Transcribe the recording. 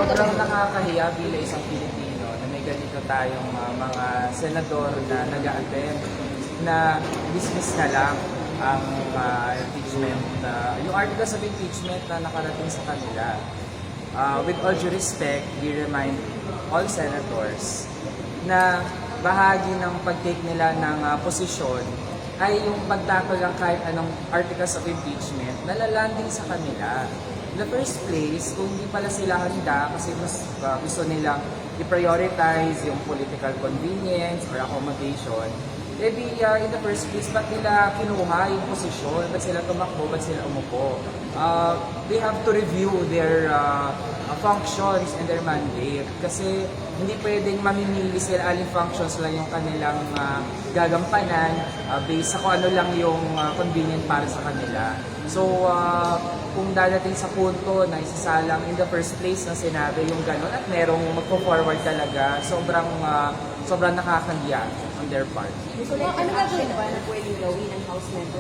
Sobrang nakakahiya bilang isang Pilipino na may ganito tayong mga senador na nag-a-attend na business na lang ang impeachment, yung articles of impeachment na nakarating sa kanila. With all due respect, we remind all senators na bahagi ng pag-take nila ng posisyon ay yung pagtakol ng kahit anong articles of impeachment na lalanding sa kanila. In the first place, kung hindi pala sila handa kasi gusto nilang i-prioritize yung political convenience or accommodation, edi in the first place, ba't nila kinuha yung posisyon? Ba't sila tumakbo? Ba't sila umupo? They have to review their functions and their mandate. Kasi hindi pwedeng mamimili sila aling functions lang yung kanilang gagampanan based sa kung ano lang yung convenient para sa kanila. So, kung dadating sa punto na isasalang in the first place na sinabi yung gano'n at merong magpo-forward talaga, sobrang nakakahiya on their part. So, ano gagawin ba na pwedeng gawin ng House member?